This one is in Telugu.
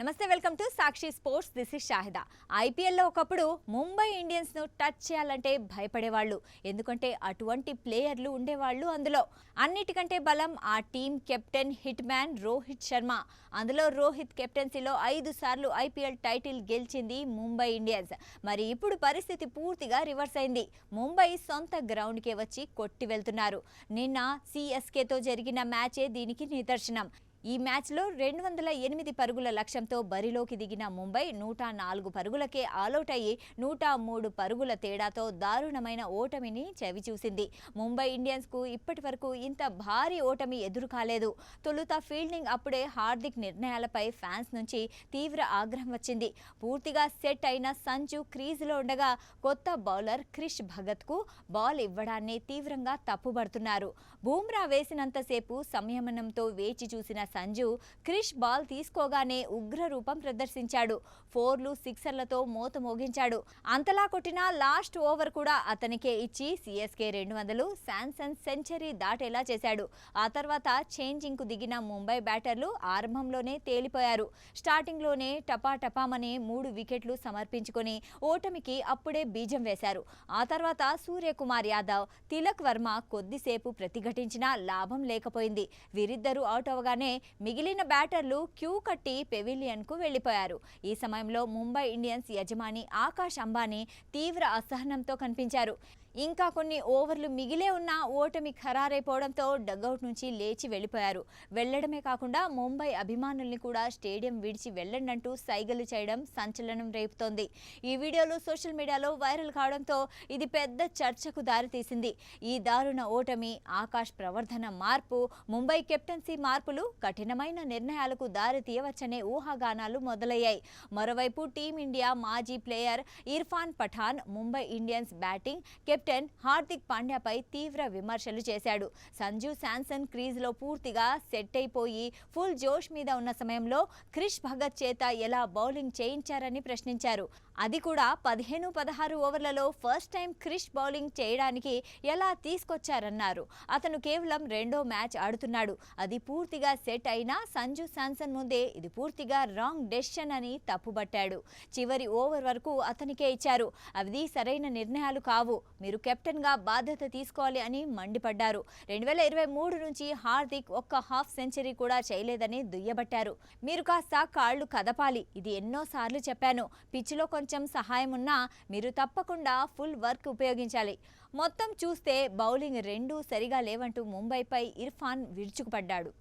నమస్తే, welcome to Sakshi sports. This is Shahida. ఐపీఎల్లో ఒకప్పుడు ముంబై ఇండియన్స్ ను టచ్ చేయాలంటే భయపడేవాళ్ళు. ఎందుకంటే అటువంటి ప్లేయర్లు ఉండేవాళ్ళు. అందులో అన్నిటికంటే బలం ఆ team captain hit man Rohit Sharma. అందులో రోహిత్ కెప్టెన్సీలో 5 సార్లు ఐపీఎల్ టైటిల్ గెలిచింది ముంబై ఇండియన్స్. మరి ఇప్పుడు పరిస్థితి పూర్తిగా రివర్స్ అయింది. ముంబై సొంత గ్రౌండ్కే వచ్చి కొట్టి వెళ్తున్నారు. నిన్న సిఎస్కేతో జరిగిన మ్యాచే దీనికి నిదర్శనం. ఈ మ్యాచ్లో 208 పరుగుల లక్ష్యంతో బరిలోకి దిగిన ముంబై 104 పరుగులకే ఆలౌట్ అయ్యి 103 పరుగుల తేడాతో దారుణమైన ఓటమిని చవిచూసింది. ముంబై ఇండియన్స్కు ఇప్పటి వరకు ఇంత భారీ ఓటమి ఎదురు కాలేదు. తొలుత ఫీల్డింగ్ అప్పుడే హార్దిక్ నిర్ణయాలపై ఫ్యాన్స్ నుంచి తీవ్ర ఆగ్రహం వచ్చింది. పూర్తిగా సెట్ అయిన సంజు క్రీజులో ఉండగా కొత్త బౌలర్ క్రిష్ భగత్కు బాల్ ఇవ్వడాన్ని తీవ్రంగా తప్పుబడుతున్నారు. బూమ్రా వేసినంతసేపు సంయమనంతో వేచి చూసిన సంజు క్రిష్ బాల్ తీసుకోగానే ఉగ్ర రూపం ప్రదర్శించాడు. 4లు 6ర్లతో మోత మోగించాడు. అంతలా కొట్టిన లాస్ట్ ఓవర్ కూడా అతనికే ఇచ్చి సిఎస్కే 200 శాంసన్ సెంచరీ దాటేలా చేశాడు. ఆ తర్వాత చేంజింగ్ కు దిగిన ముంబై బ్యాటర్లు ఆరంభంలోనే తేలిపోయారు. స్టార్టింగ్లోనే టపాటపామని 3 వికెట్లు సమర్పించుకొని ఓటమికి అప్పుడే బీజం వేశారు. ఆ తర్వాత సూర్యకుమార్ యాదవ్, తిలక్ వర్మ కొద్దిసేపు ప్రతిఘటించినా లాభం లేకపోయింది. వీరిద్దరూ అవుట్ అవగానే మిగిలిన బ్యాటర్లు క్యూ కట్టి పెవిలియన్కు వెళ్లిపోయారు. ఈ సమయంలో ముంబై ఇండియన్స్ యజమాని ఆకాష్ అంబానీ తీవ్ర అసహనంతో కనిపించారు. ఇంకా కొన్ని ఓవర్లు మిగిలే ఉన్న ఓటమి ఖరారైపోవడంతో డగౌట్ నుంచి లేచి వెళ్లిపోయారు. వెళ్లడమే కాకుండా ముంబై అభిమానుల్ని కూడా స్టేడియం విడిచి వెళ్లండంటూ సైగలు చేయడం సంచలనం రేపుతోంది. ఈ వీడియోలు సోషల్ మీడియాలో వైరల్ కావడంతో ఇది పెద్ద చర్చకు దారితీసింది. ఈ దారుణ ఓటమి, ఆకాష్ ప్రవర్ధన మార్పు, ముంబై కెప్టెన్సీ మార్పులు కఠినమైన నిర్ణయాలకు దారి తీయవచ్చనే ఊహాగానాలు మొదలయ్యాయి. మరోవైపు టీమిండియా మాజీ player Irfan Pathan Mumbai Indians batting, captain Hardik పాండ్యాపై తీవ్ర విమర్శలు చేశాడు. సంజు శాంసన్ క్రీజ్లో పూర్తిగా సెట్ అయిపోయి ఫుల్ జోష్ మీద ఉన్న సమయంలో క్రిష్ భగత్ చేత ఎలా బౌలింగ్ చేయించారని ప్రశ్నించారు. అది కూడా 15-16 ఓవర్లలో ఫస్ట్ టైం క్రిష్ బౌలింగ్ చేయడానికి ఎలా తీసుకొచ్చారన్నారు. అతను కేవలం 2వ మ్యాచ్ ఆడుతున్నాడు. అది పూర్తిగా సెట్ అయినా సంజు శాంసన్ ముందే ఇది పూర్తిగా రాంగ్ డెసిషన్ అని తప్పుబట్టాడు. చివరి ఓవర్ వరకు అతనికే ఇచ్చారు. అవి సరైన నిర్ణయాలు కావు. మీరు కెప్టెన్గా బాధ్యత తీసుకోవాలి అని మండిపడ్డారు. 2023 నుంచి హార్దిక్ ఒక్క హాఫ్ సెంచరీ కూడా చేయలేదని దుయ్యబట్టారు. మీరు కాస్త కాళ్లు కదపాలి. ఇది ఎన్నోసార్లు చెప్పాను. పిచ్లో కొంచెం సహాయం ఉన్నా మీరు తప్పకుండా ఫుల్ వర్క్ ఉపయోగించాలి. మొత్తం చూస్తే బౌలింగ్ 2 సరిగా లేవంటూ ముంబైపై ఇర్ఫాన్ విరుచుకుపడ్డాడు.